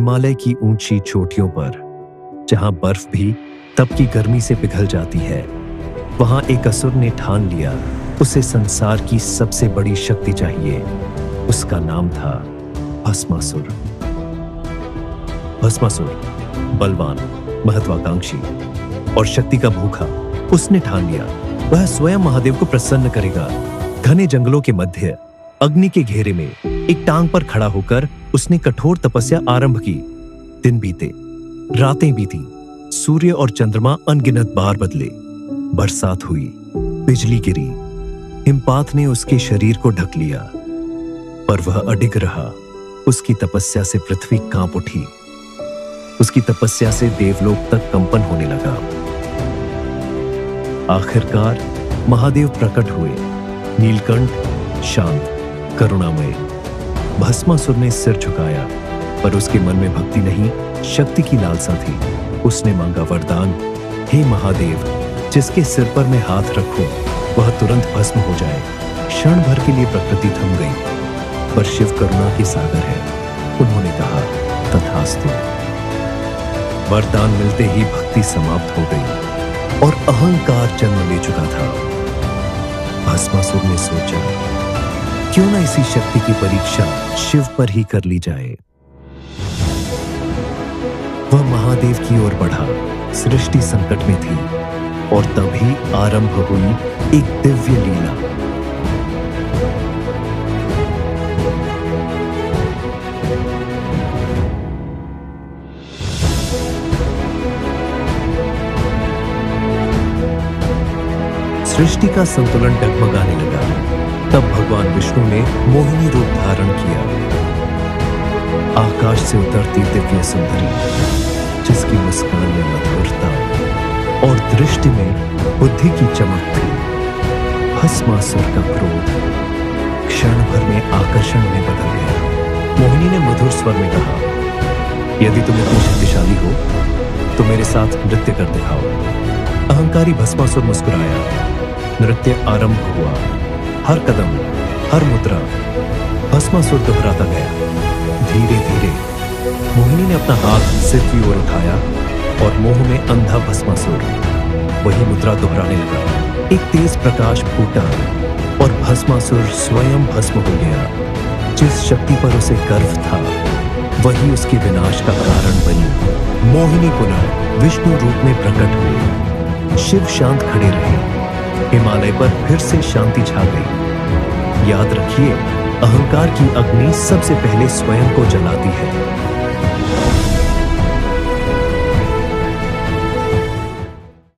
हिमालय की ऊंची चोटियों पर, जहां बर्फ भी तप की गर्मी से पिघल जाती है, वहां एक असुर ने ठान लिया उसे संसार की सबसे बड़ी शक्ति चाहिए। उसका नाम था भस्मासुर। भस्मासुर बलवान, महत्वाकांक्षी और शक्ति का भूखा, उसने ठान लिया वह स्वयं महादेव को प्रसन्न करेगा। घने जंगलों के मध्य अग्नि के घेरे में एक टांग पर खड़ा होकर उसने कठोर तपस्या आरंभ की। दिन बीते, रातें बीती, सूर्य और चंद्रमा अनगिनत बार बदले, बरसात हुई, बिजली गिरी, हिमपात ने उसके शरीर को ढक लिया, पर वह अडिग रहा। उसकी तपस्या से पृथ्वी कांप उठी, उसकी तपस्या से देवलोक तक कंपन होने लगा। आखिरकार महादेव प्रकट हुए, नीलकंठ, शांत, करुणामय। भस्मासुर ने सिर झुकाया, पर उसके मन में भक्ति नहीं, शक्ति की लालसा थी। उसने मांगा वरदान, हे महादेव, जिसके सिर पर मैं हाथ रखूं वह तुरंत भस्म हो जाए। क्षण भर के लिए प्रकृति थम गई, पर शिव करुणा के सागर है। उन्होंने कहा, तथास्तु। वरदान मिलते ही भक्ति समाप्त हो गई और अहंकार जन्म ले चुका था। भस्मासुर ने सोचा, क्यों ना इसी शक्ति की परीक्षा शिव पर ही कर ली जाए। वह महादेव की ओर बढ़ा। सृष्टि संकट में थी और तभी आरंभ हुई एक दिव्य लीला। सृष्टि का संतुलन डगमगाने लगा। तब भगवान विष्णु ने मोहिनी रूप धारण किया। आकाश से उतरती दिव्य सुंदरी, जिसकी मुस्कान में मधुरता और दृष्टि में बुद्धि की चमक थी। भस्मासुर का क्रोध क्षण भर में आकर्षण में बदल गया। मोहिनी ने मधुर स्वर में कहा, यदि तुम इतनी शक्तिशाली हो तो मेरे साथ नृत्य कर दिखाओ। अहंकारी भस्मासुर मुस्कुराया। नृत्य आरंभ हुआ। हर कदम, हर मुद्रा भस्मासुर दोहराता गया। धीरे धीरे मोहिनी ने अपना हाथ सिर की ओर उठाया और मोह में अंधा भस्मासुर वही मुद्रा दोहराने लगा। एक तेज प्रकाश फूटा और भस्मासुर स्वयं भस्म हो गया। जिस शक्ति पर उसे गर्व था वही उसके विनाश का कारण बनी। मोहिनी पुनः विष्णु रूप में प्रकट हुई। शिव शांत खड़े रहे। हिमालय पर फिर से शांति छा गई। याद रखिए, अहंकार की अग्नि सबसे पहले स्वयं को जलाती है।